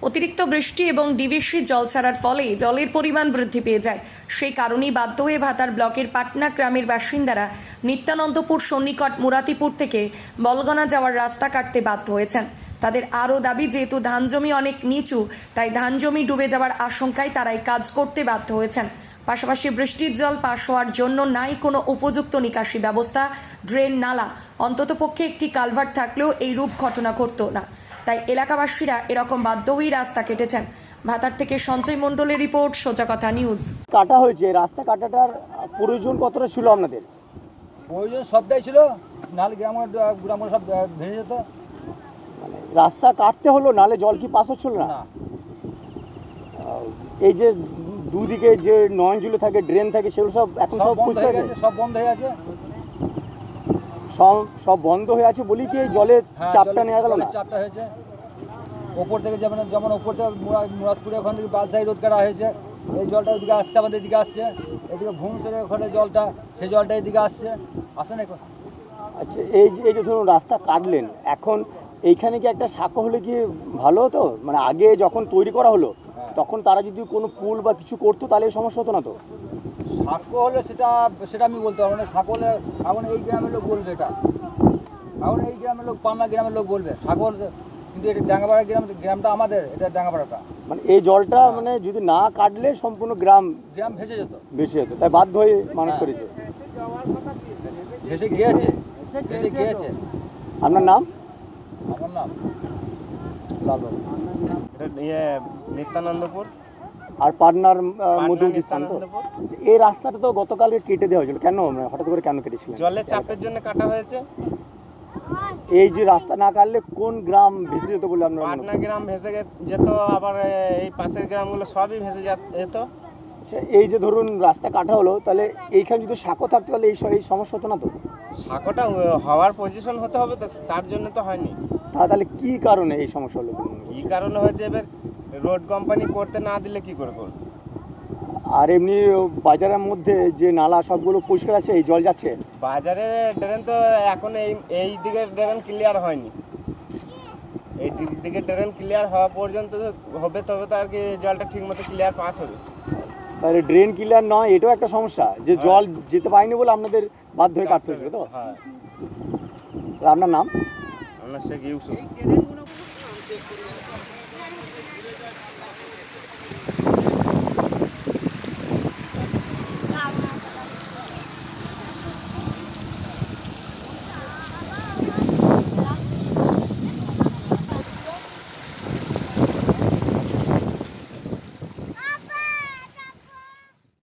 অতিরিক্ত বৃষ্টি এবং ডিভিসি জল ছাড়ার ফলে জলের পরিমাণ বৃদ্ধি পেয়ে যায়। সেই কারণেই বাধ্য হয়ে ভাতার ব্লকের পাটনা গ্রামের বাসিন্দারা নিত্যানন্দপুর সন্নিকট মুরাতিপুর থেকে বলগনা যাওয়ার রাস্তা কাটতে বাধ্য হয়েছেন। তাদের আরও দাবি, যেহেতু ধান জমি অনেক নিচু, তাই ধান জমি ডুবে যাওয়ার আশঙ্কায় তারাই কাজ করতে বাধ্য হয়েছেন। পাশাপাশি বৃষ্টির জল পাস হওয়ার জন্য নাই কোনো উপযুক্ত নিকাশি ব্যবস্থা, ড্রেন, নালা, অন্ততপক্ষে একটি কালভার্ট থাকলেও এই রূপ ঘটনা ঘটতো না। তাই এলাকাবাসীরা এরকম বাধ্য হয়েই রাস্তা কেটেছেন। ভাতার থেকে সঞ্জয় মণ্ডলের রিপোর্ট, সোজা কথা নিউজ। কাটা হয়েছে, রাস্তা কাটাটার প্রয়োজন কতটা ছিল আপনাদের? প্রয়োজন সবটাই ছিল, নাহলে গ্রামের সব ভেঙে যেত। মানে রাস্তা কাটতে হলো, নাহলে জল কি পাস হচ্ছিল না? এই যে দুদিকে যে নয়নজুলে থাকে, ড্রেন থাকে, সেগুলো সব এখন সব বন্ধ হয়ে গেছে, সব বন্ধ হয়ে আছে। সব বন্ধ হয়ে আছে বলি কি এই জলের চাপটা নেওয়া গেল না? চাপটা হয়েছে ওপর থেকে, যেমন ওপর থেকে মুরাদপুরে ওখান থেকে বালসাই রোড করা হয়েছে, এই জলটা ওইদিকে আসছে, আমাদের দিকে আসছে, এদিকে ভুমসরের ওখানে জলটা, সেই জলটা এদিকে আসছে, আসে না এখন। আচ্ছা, এই যে ধরুন রাস্তা কাটলেন, এখন এইখানে কি একটা সাঁকো হলে কি ভালো হতো? মানে আগে যখন তৈরি করা হলো তখন তারা যদি কোনো পুল বা কিছু করতো তাহলে এই সমস্যা হতো না তো? সাঁকো হলে সেটা আমি বলতে পারবো না। সাঁকো হলে এখন এই গ্রামের লোক বলবে, এটা এখন এই গ্রামের লোক, পান্না গ্রামের লোক বলবে সাঁকো, কিন্তু এটা ডাঙ্গাপাড়া গ্রামটা আমাদের, এটা ডাঙ্গাপাড়াটা। মানে এই জলটা মানে যদি না কাটলে সম্পূর্ণ গ্রাম ভেসে যেত, তাই বাধ্য হয়ে মানুষ করেছে। ভেসে গিয়েছে। আপনার নাম? আমার নাম লালবাবু। নিত্যানন্দপুর আর পাটনার মধ্যে নিত্যানন্দপুর। এই রাস্তাটা তো গতকালকে কেটে দেওয়া হয়েছিল, কেন মানে হঠাৎ করে কেন কেটেছিলেন? জলের চাপের জন্য কাটা হয়েছে। এই যে রাস্তা না কাটলে কোন গ্রাম ভেসে যেত বলে আপনার? পাটনা গ্রাম ভেসে যেত, আবার এই পাশের গ্রামগুলো সবই ভেসে যেত। এই যে ধরুন রাস্তা কাটা হলো, তাহলে এইখানে যদি সাঁকো থাকতে হলে এই সমস্যা হতো না তো? সাঁকোটা হওয়ার পজিশন হতে হবে, তো তার জন্য তো হয়নি। তাহলে কি কারণে এই সমস্যা হলো? কি কারণে হয়েছে, এবার রোড কোম্পানি করতে না দিলে কি করে করবে? আর এমনি বাজারের মধ্যে যে নালা সবগুলো পরিষ্কার আছে, এই জল যাচ্ছে? বাজারের ড্রেন তো এখন এই দিকের ড্রেন ক্লিয়ার হয়নি। এই দিকের ড্রেন ক্লিয়ার হওয়া পর্যন্ত হবে, তবে তো আর কি জলটা ঠিক মতো ক্লিয়ার পাস হবে। তাহলে ড্রেন ক্লিয়ার নয়, এটাও একটা সমস্যা যে জল যেতে পারেনি বলে আপনাদের বাধ্য হয়ে কাটতে হয়েছিল তো? হ্যাঁ। আপনার নাম? আপনার শেখ ইউসুফ।